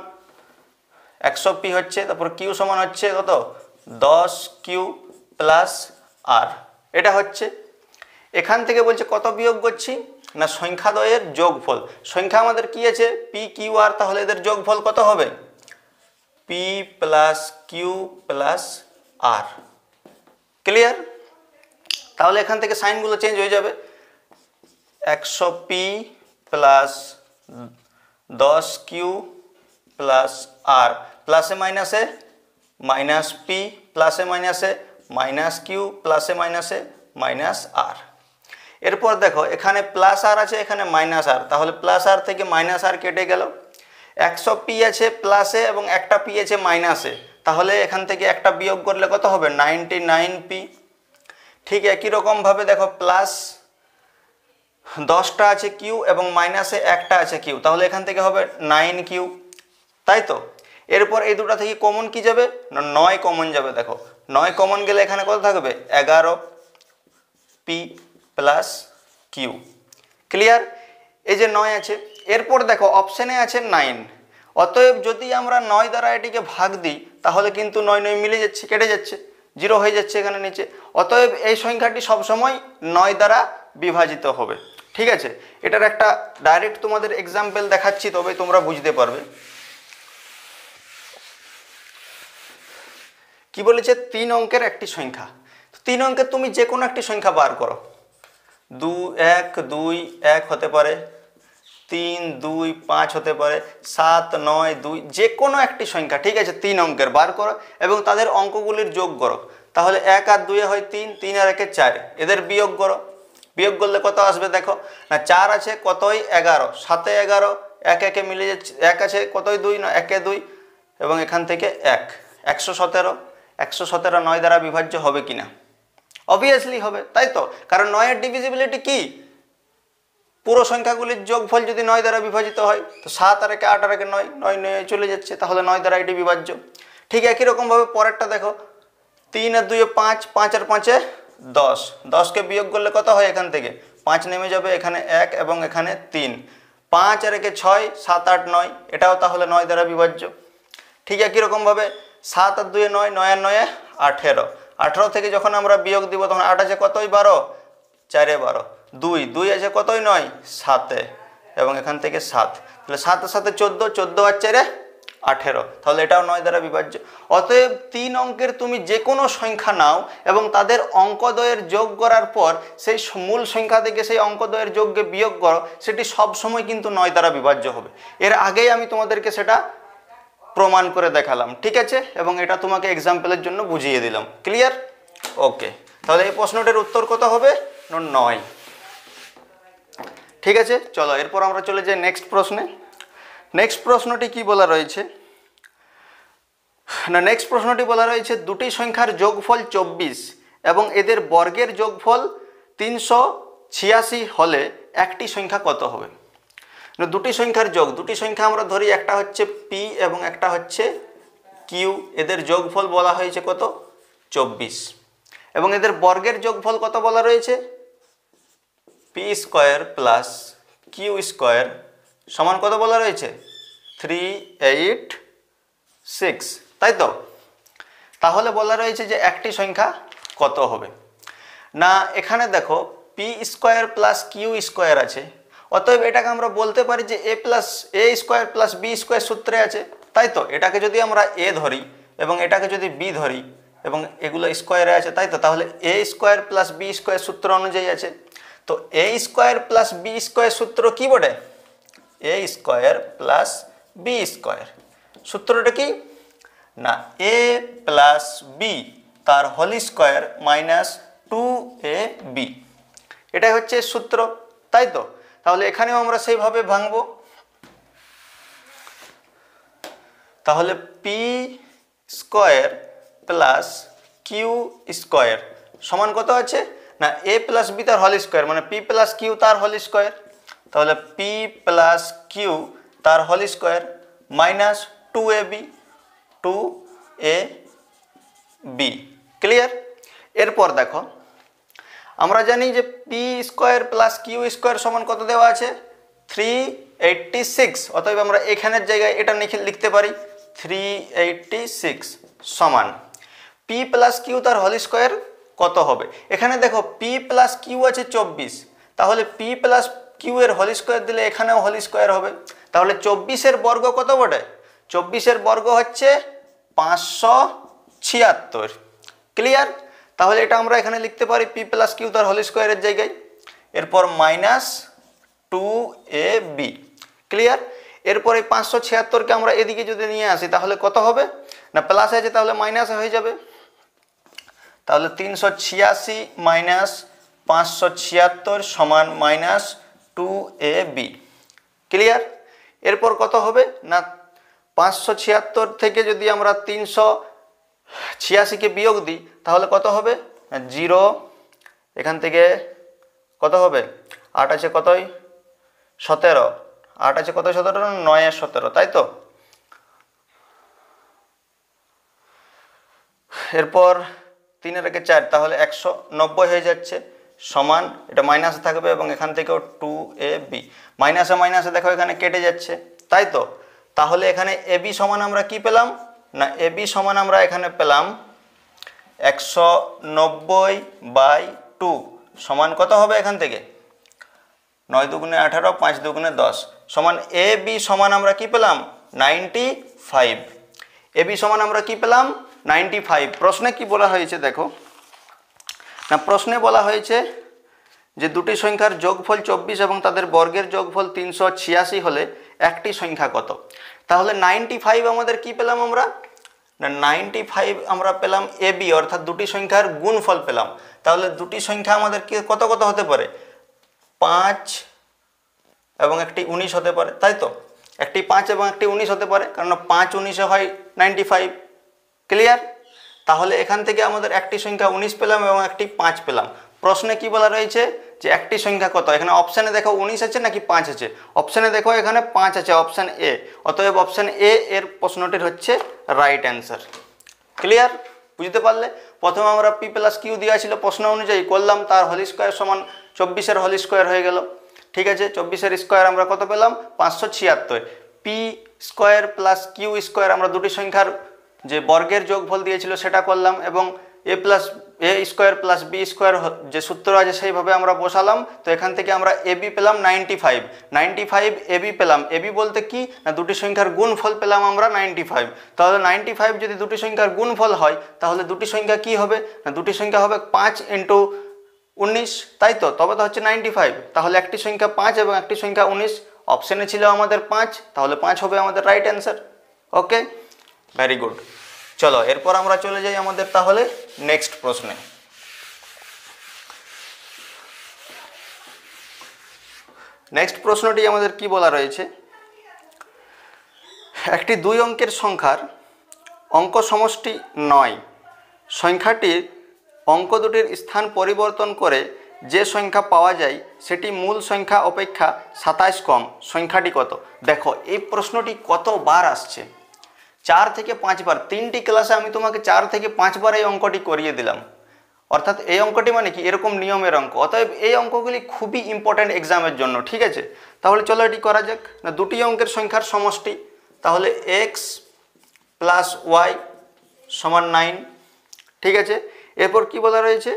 100 p হচ্ছে, তারপর q সমান হচ্ছে কত 10q প্লাস r। এটা হচ্ছে এখান থেকে বলছে কত বিয়োগ করছি না সংখ্যাদ্বয়ের যোগফল। সংখ্যা আমাদের কি আছে p q r, তাহলে এদের যোগফল কত হবে p plus q plus r। Clear? তাহলে এখান থেকে সাইনগুলো চেঞ্জ হয়ে যাবে। 100p plus 10q plus r, প্লাসে মাইনাসে মাইনাস p, প্লাসে মাইনাসে মাইনাস q, প্লাসে মাইনাসে মাইনাস r। এরপর দেখো এখানে প্লাস আর আছে, এখানে মাইনাস আর, তাহলে প্লাস আর থেকে মাইনাস আর কেটে গেল। 100p আছে প্লাসে এবং একটা p আছে মাইনাসে, তাহলে এখান থেকে একটা বিয়োগ করলে কত হবে 99p। ঠিক একই রকমভাবে দেখো প্লাস 10টা আছে q এবং মাইনাসে একটা আছে q, তাহলে এখান থেকে হবে 9q, তাই তো। এরপর এই দুটো থেকে কমন কি যাবে না 9 কমন যাবে। দেখো 9 কমন গেলে এখানে কত থাকবে 11p প্লাস q। ক্লিয়ার? এই যে 9 আছে। এরপর দেখো অপশানে আছে 9, অতএব যদি আমরা 9 দ্বারা এটিকে ভাগ দিই তাহলে কিন্তু 9 9 মিলে যাচ্ছে, কেটে যাচ্ছে, 0 হয়ে যাচ্ছে এখানে নিচে। অতএব এই সংখ্যাটি সবসময় 9 দ্বারা বিভাজিত হবে। ঠিক আছে, এটার একটা ডাইরেক্ট তোমাদের এক্সাম্পল দেখাচ্ছি, তবে তোমরা বুঝতে পারবে। কি বলেছে 3 অঙ্কের একটি সংখ্যা। 3 অঙ্কের তুমি যে কোনো একটি সংখ্যা বার করো, 1 2 1 হতে পারে, 3 2 5 হতে পারে, 7 9 2, যে কোনো একটি সংখ্যা। ঠিক আছে, 3 অঙ্কের বার করো এবং তাদের অঙ্কগুলির যোগ করো। তাহলে 1 আর 2 হয় 3, 3 আর 1 4, এদের বিয়োগ করো। বিয়োগ করলে কত আসবে দেখো না 4 আছে কতই 11, 7 11, 1 1 মিলে যাচ্ছে, 1 আছে কতই 2 না 1 2, এবং এখান থেকে 1 117। 117 9 দ্বারা বিভাজ্য হবে কিনা? অবভিয়াসলি হবে, তাই তো, কারণ 9 এর ডিভিজিবিলিটি কি পুরো সংখ্যাগুলির যোগফল যদি 9 দ্বারা বিভাজিত হয়, তো 7 আর 1 8 আর 1 9, 9 9 চলে যাচ্ছে, তাহলে 9 দ্বারা এটি বিভাজ্য। ঠিক একই রকমভাবে পরেরটা দেখো, 3 আর 2 5, 5 আর 5 10, 10কে বিয়োগ করলে কত হয় এখান থেকে 5 নেমে যাবে, এখানে 1 এবং এখানে 3, 5 আর 1 6, 7 8 9, এটাও তাহলে 9 দ্বারা বিভাজ্য। ঠিক একই রকমভাবে 7 আর 2 9, 9 আর 9 18, 18 থেকে যখন আমরা বিয়োগ দিব তখন 8 আছে কতই 12, 4 12, 2 2 আছে কতই 9 7, এবং এখান থেকে 7, তাহলে 7 এর সাথে 14, 14 আর 4 18, তাহলে এটাও 9 দ্বারা বিভাজ্য। অতএব 3 অঙ্কের তুমি যে কোনো সংখ্যা নাও এবং তাদের অঙ্কদ্বয়ের যোগ করার পর সেই মূল সংখ্যা থেকে সেই অঙ্কদ্বয়ের যোগকে বিয়োগ করো, সেটি সবসময় কিন্তু 9 দ্বারা বিভাজ্য হবে। এর আগেই আমি তোমাদেরকে সেটা প্রমাণ করে দেখালাম, ঠিক আছে, এবং এটা তোমাকে এক্সাম্পলের জন্য বুঝিয়ে দিলাম। ক্লিয়ার? ওকে, তাহলে এই প্রশ্নটির উত্তর কত হবে? 9। ঠিক আছে, চলো এরপর আমরা চলে যাই নেক্সট প্রশ্নে। নেক্সট প্রশ্নটি কি বলা রয়েছে না, নেক্সট প্রশ্নটি বলা রয়েছে দুটি সংখ্যার যোগফল 24 এবং এদের বর্গের যোগফল 386 হলে একটি সংখ্যা কত হবে? না, দুটি সংখ্যার যোগ, দুটি সংখ্যা আমরা ধরি, একটা হচ্ছে পি এবং একটা হচ্ছে কিউ, এদের যোগফল বলা হয়েছে কত? 24, এবং এদের বর্গের যোগফল কত বলা রয়েছে? P square plus Q square সমান কত বলা রয়েছে? 386, তাই তো? তাহলে বলা রয়েছে যে একটি সংখ্যা কত হবে। না, এখানে দেখো P square plus Q square আছে, অতএব এটাকে আমরা বলতে পারি যে A square plus B square সূত্রে আছে, তাই তো? এটাকে যদি আমরা এ ধরি এবং এটাকে যদি বি ধরি এবং এগুলো স্কোয়ারে আছে, তাই তো? তাহলে এ স্কোয়ার প্লাস বি স্কোয়ার সূত্র অনুযায়ী আছে। তো এ স্কোয়ার প্লাস বি স্কোয়ার সূত্র কি বটে? এ স্কোয়ার প্লাস বি স্কোয়ার সূত্রটা কি না, এ প্লাস বি তার হোল স্কোয়ার মাইনাস 2ab, এটাই হচ্ছে সূত্র, তাই তো? তাহলে এখানেও আমরা সেইভাবে ভাঙবো। তাহলে P square plus Q square সমান কত আছে না, এ প্লাস বি তার হোল স্কোয়ার, মানে পি প্লাস কিউ তার হোল স্কোয়ার, তাহলে পি প্লাস কিউ তার whole square minus 2ab, 2ab। Clear? এরপর দেখো আমরা জানি যে P square plus Q square সমান কত দেওয়া আছে? 386, অতএব আমরা এখানের জায়গায় এটা লিখতে পারি 386 সমান পি প্লাস কিউ তার হোল স্কোয়ার কত হবে? এখানে দেখো পি প্লাস কিউ আছে 24, তাহলে পি প্লাস কিউ এর হোল স্কোয়ার দিলে এখানেও হোল স্কোয়ার হবে, তাহলে 24-এর বর্গ কত বটে? 24-এর বর্গ হচ্ছে 576। ক্লিয়ার? তাহলে এটা আমরা এখানে লিখতে পারি পি প্লাস কিউ তার হোল স্কোয়ারের জায়গায়, এরপর মাইনাস 2ab। ক্লিয়ার? এরপর এই 576কে আমরা এদিকে যদি নিয়ে আসি তাহলে কত হবে না, প্লাস আছে তাহলে মাইনাস হয়ে যাবে, তাহলে 386 মাইনাস 576 সমান মাইনাস 2ab। ক্লিয়ার? এরপর কত হবে না, 576 থেকে যদি আমরা 386কে বিয়োগ দিই তাহলে কত হবে? 0, এখান থেকে কত হবে? 8 আছে কতই? 17, 8 আছে কত? 17, 9 আর 17, তাই তো? এরপর 3 এর আগে 4, তাহলে 190 হয়ে যাচ্ছে সমান, এটা মাইনাসে থাকবে এবং এখান থেকেও 2ab, মাইনাসে মাইনাসে দেখো এখানে কেটে যাচ্ছে, তাই তো? তাহলে এখানে ab সমান আমরা কি পেলাম না, ab সমান আমরা এখানে পেলাম 190/2 সমান কত হবে? এখান থেকে 9 দুগুণে 18, 5 দুগুণে 10 সমান ab সমান আমরা কি পেলাম? 95। ab সমান আমরা কি পেলাম? 95। প্রশ্নে কি বলা হয়েছে দেখো না, প্রশ্নে বলা হয়েছে যে দুটি সংখ্যার যোগফল 24 এবং তাদের বর্গের যোগফল 386 হলে একটি সংখ্যা কত? তাহলে 95 আমাদের কি পেলাম আমরা না, 95 আমরা পেলাম ab, অর্থাৎ দুটি সংখ্যার গুণফল পেলাম। তাহলে দুটি সংখ্যা আমাদের কি কত কত হতে পারে? 5 এবং একটি 19 হতে পারে, তাই তো? একটি 5 এবং একটি 19 হতে পারে, কারণ 5 19 হয় 95। ক্লিয়ার? তাহলে এখান থেকে আমাদের একটি সংখ্যা 19 পেলাম এবং একটি 5 পেলাম। প্রশ্নে কি বলা রয়েছে যে একটি সংখ্যা কত? এখানে অপশানে দেখো 19 আছে নাকি 5 আছে? অপশানে দেখো এখানে 5 আছে, অপশান এ, অতএব অপশান এ এর প্রশ্নটির হচ্ছে রাইট অ্যান্সার। ক্লিয়ার? বুঝতে পারলে? প্রথমে আমরা পি প্লাস কিউ দেওয়া ছিল, প্রশ্ন অনুযায়ী করলাম, তার হোল স্কোয়ার সমান 24-এর হোল স্কোয়ার হয়ে গেল। ঠিক আছে, 24-এর স্কোয়ার আমরা কত পেলাম? 576। P square plus Q square আমরা দুটি সংখ্যার যে বর্গের যোগফল দিয়েছিল সেটা করলাম, এবং এ স্কোয়ার প্লাস বি স্কোয়ার যে সূত্র আছে সেইভাবে আমরা বসালাম। তো এখান থেকে আমরা এবি পেলাম 95 এবি পেলাম। এবি বলতে কি না দুটি সংখ্যার গুণফল পেলাম আমরা 95। তাহলে 95 যদি দুটি সংখ্যার গুণফল হয় তাহলে দুটি সংখ্যা কি হবে না দুটি সংখ্যা হবে 5 ইন্টু 19, তাই তো? তবে তো হচ্ছে 95। তাহলে একটি সংখ্যা 5 এবং একটি সংখ্যা 19, অপশানে ছিল আমাদের 5, তাহলে 5 হবে আমাদের রাইট অ্যান্সার। ওকে, ভেরি গুড। চলো এরপর আমরা চলে যাই আমাদের তাহলে নেক্সট প্রশ্নে। নেক্সট প্রশ্নটি আমাদের কি বলা রয়েছে, একটি 2 অঙ্কের সংখ্যার অঙ্ক সমষ্টি 9, সংখ্যাটির অঙ্ক দুটির স্থান পরিবর্তন করে যে সংখ্যা পাওয়া যায় সেটি মূল সংখ্যা অপেক্ষা 27 কম, সংখ্যাটি কত? দেখো এই প্রশ্নটি কতবার আসছে, 4 থেকে 5 বার। 3টি ক্লাসে আমি তোমাকে 4 থেকে 5 বার এই অঙ্কটি করিয়ে দিলাম। অর্থাৎ এই অঙ্কটি মানে কি এরকম নিয়মের অঙ্ক, অতএব এই অঙ্কগুলি খুবই ইম্পর্ট্যান্ট এক্সামের জন্য, ঠিক আছে? তাহলে চলো এটি করা যাক। না দুটি অঙ্কের সংখ্যার সমষ্টি, তাহলে x প্লাস ওয়াই সমান 9, ঠিক আছে? এরপর কি বলা রয়েছে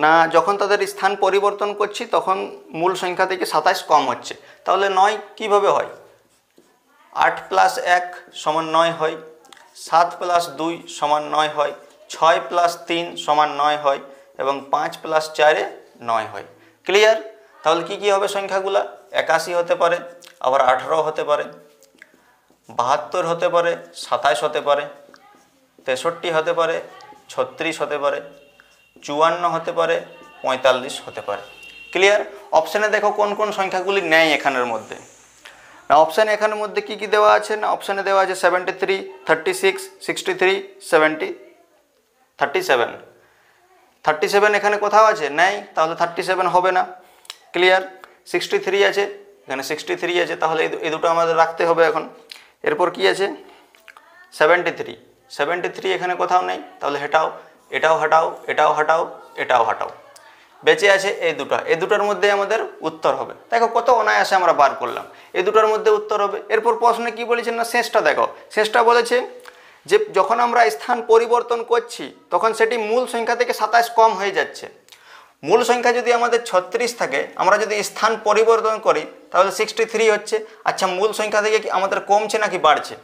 না যখন তাদের স্থান পরিবর্তন করছি তখন মূল সংখ্যা থেকে 27 কম হচ্ছে। তাহলে 9 কিভাবে হয়? 8 প্লাস 1 সমান 9 হয়, 7 প্লাস 2 সমান 9 হয়, 6 প্লাস 3 সমান 9 হয় এবং 5 প্লাস 4 9 হয়। ক্লিয়ার? তাহলে কি কি হবে সংখ্যাগুলা? 81 হতে পারে, আবার 18 হতে পারে, 72 হতে পারে, 27 হতে পারে, 63 হতে পারে, 36 হতে পারে, 54 হতে পারে, 45 হতে পারে। ক্লিয়ার? অপশানে দেখো কোন কোন সংখ্যাগুলি নেয় এখানের মধ্যে। না অপশানে এখানের মধ্যে কি কি দেওয়া আছে? না অপশানে দেওয়া আছে 73, 36, 63, 70, 37। 37 এখানে কোথাও আছে? নেই, তাহলে 37 হবে না। ক্লিয়ার? 63 আছে, এখানে 63 আছে, তাহলে এই দুটো আমাদের রাখতে হবে এখন। এরপর কি আছে? 73 এখানে কোথাও নেই, তাহলে এটাও হটাও, এটাও হটাও, এটাও হটাও। বেঁচে আছে এই দুটো, এই দুটোর মধ্যে আমাদের উত্তর হবে। দেখো কত অনায়াসে আমরা বার করলাম, এই দুটোর মধ্যে উত্তর হবে। এরপর প্রশ্নে কি বলেছেন না শেষটা দেখো, শেষটা বলেছে যে যখন আমরা স্থান পরিবর্তন করছি তখন সেটি মূল সংখ্যা থেকে 27 কম হয়ে যাচ্ছে। মূল সংখ্যা যদি আমাদের 36 থাকে, আমরা যদি স্থান পরিবর্তন করি তাহলে 63 হচ্ছে। আচ্ছা মূল সংখ্যা থেকে কি আমাদের কমছে নাকি বাড়ছে?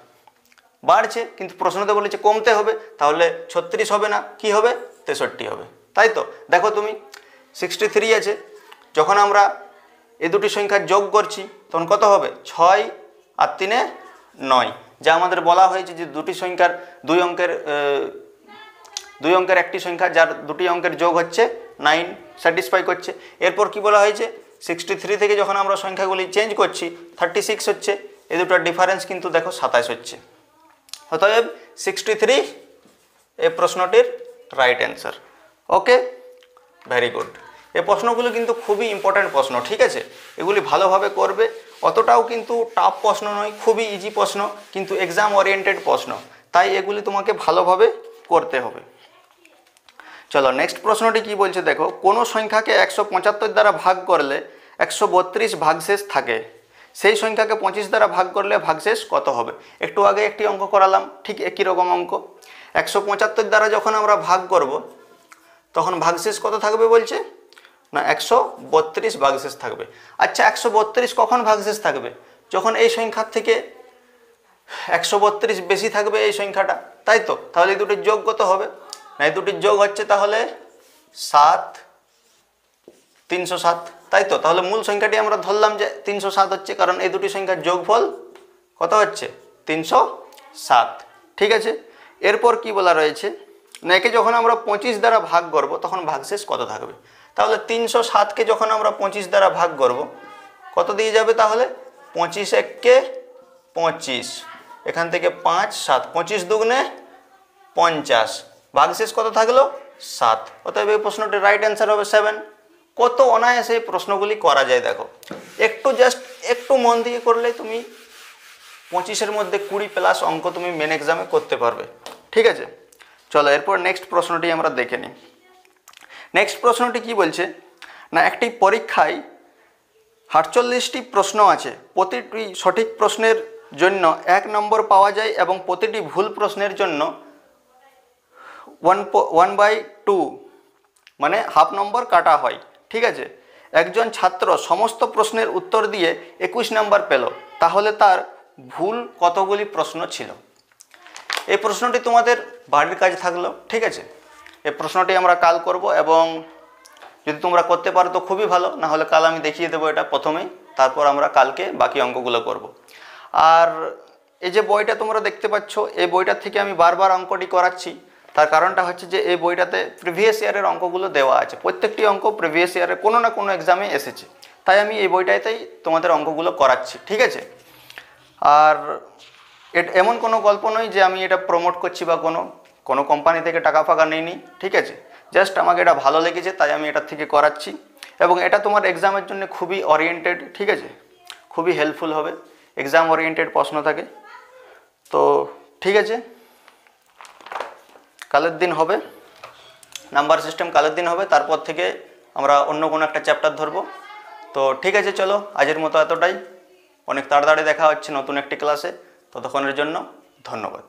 বাড়ছে, কিন্তু প্রশ্নতে বলেছে কমতে হবে, তাহলে 36 হবে না, কি হবে? 63 হবে, তাই তো? দেখো তুমি 63 আছে, যখন আমরা এই দুটি সংখ্যা যোগ করছি তখন কত হবে? 6 আর 3 9, যা আমাদের বলা হয়েছে যে দুটি সংখ্যার দুই অঙ্কের একটি সংখ্যা যার দুটি অঙ্কের যোগ হচ্ছে 9 স্যাটিসফাই করছে। এরপর কি বলা হয়েছে? 63 থেকে যখন আমরা সংখ্যাগুলি চেঞ্জ করছি 36 হচ্ছে, এই দুটোর ডিফারেন্স কিন্তু দেখো 27 হচ্ছে। অতএব 63 এই প্রশ্নটির রাইট অ্যান্সার। ওকে, ভেরি গুড। এই প্রশ্নগুলো কিন্তু খুবই ইম্পর্ট্যান্ট প্রশ্ন, ঠিক আছে? এগুলি ভালোভাবে করবে, অতটাও কিন্তু টাফ প্রশ্ন নয়, খুবই ইজি প্রশ্ন, কিন্তু এক্সাম ওরিয়েন্টেড প্রশ্ন, তাই এগুলি তোমাকে ভালোভাবে করতে হবে। চলো নেক্সট প্রশ্নটি কি বলছে দেখো, কোনো সংখ্যাকে 175 দ্বারা ভাগ করলে 132 ভাগশেষ থাকে, সেই সংখ্যাকে 25 দ্বারা ভাগ করলে ভাগশেষ কত হবে? একটু আগে একটি অঙ্ক করালাম, ঠিক একই রকম অঙ্ক। 175 দ্বারা যখন আমরা ভাগ করব তখন ভাগশেষ কত থাকবে বলছে না 132 ভাগশেষ থাকবে। আচ্ছা 132 কখন ভাগশেষ থাকবে? যখন এই সংখ্যার থেকে 132 বেশি থাকবে এই সংখ্যাটা, তাই তো? তাহলে এই দুটির যোগ কত হবে? না এই দুটির যোগ হচ্ছে তাহলে 7, 307, তাই তো? তাহলে মূল সংখ্যাটি আমরা ধরলাম যে 307 হচ্ছে, কারণ এই দুটি সংখ্যার যোগফল কত হচ্ছে? 307, ঠিক আছে? এরপর কি বলা রয়েছে না একে যখন আমরা 25 দ্বারা ভাগ করব তখন ভাগশেষ কত থাকবে? তাহলে 307কে যখন আমরা 25 দ্বারা ভাগ করব কত দিয়ে যাবে? তাহলে 25 এককে 25, এখান থেকে 5 7, 25 দুগুণে 50, ভাগশেষ কত থাকলো? 7। অতএব এই প্রশ্নটির রাইট অ্যান্সার হবে 7। কত অনায়াসে এই প্রশ্নগুলি করা যায় দেখো, একটু মন দিয়ে করলে তুমি 25-এর মধ্যে 20+ অঙ্ক তুমি মেন এক্সামে করতে পারবে, ঠিক আছে? চলো এরপর নেক্সট প্রশ্নটি আমরা দেখে নিই। নেক্সট প্রশ্নটি কি বলছে না একটি পরীক্ষায় 48টি প্রশ্ন আছে, প্রতিটি সঠিক প্রশ্নের জন্য 1 নম্বর পাওয়া যায় এবং প্রতিটি ভুল প্রশ্নের জন্য 1/2 মানে হাফ নম্বর কাটা হয়। ঠিক আছে, একজন ছাত্র সমস্ত প্রশ্নের উত্তর দিয়ে 21 নম্বর পেল, তাহলে তার ভুল কতগুলি প্রশ্ন ছিল? এই প্রশ্নটি তোমাদের বাড়ির কাজ থাকলো। ঠিক আছে, এই প্রশ্নটি আমরা কাল করব, এবং যদি তোমরা করতে পারো তো খুবই ভালো, না হলে কাল আমি দেখিয়ে দেবো এটা প্রথমেই, তারপর আমরা কালকে বাকি অঙ্কগুলো করব। আর এই যে বইটা তোমরা দেখতে পাচ্ছ, এই বইটার থেকে আমি বারবার অঙ্কটি করাচ্ছি, তার কারণটা হচ্ছে যে এই বইটাতে প্রিভিয়াস ইয়ারের অঙ্কগুলো দেওয়া আছে, প্রত্যেকটি অঙ্ক প্রিভিয়াস ইয়ারে কোনো না কোনো এক্সামে এসেছে, তাই আমি এই বইটাতেই তোমাদের অঙ্কগুলো করাচ্ছি। ঠিক আছে, আর এমন কোনো গল্প নয় যে আমি এটা প্রমোট করছি বা কোনো কোম্পানি থেকে টাকা ফাঁকা নিইনি। ঠিক আছে, জাস্ট আমাকে এটা ভালো লেগেছে তাই আমি এটার থেকে করাচ্ছি, এবং এটা তোমার এক্সামের জন্য খুবই ওরিয়েন্টেড। ঠিক আছে, খুবই হেল্পফুল হবে, এক্সাম ওরিয়েন্টেড প্রশ্ন থাকে। তো ঠিক আছে, কালের দিন হবে, নাম্বার সিস্টেম কালের দিন হবে, তারপর থেকে আমরা অন্য কোনো একটা চ্যাপ্টার ধরবো। তো ঠিক আছে, চলো আজের মতো এতটাই, অনেক তাড়াতাড়ি দেখা হচ্ছে নতুন একটি ক্লাসে, ততক্ষণের জন্য ধন্যবাদ।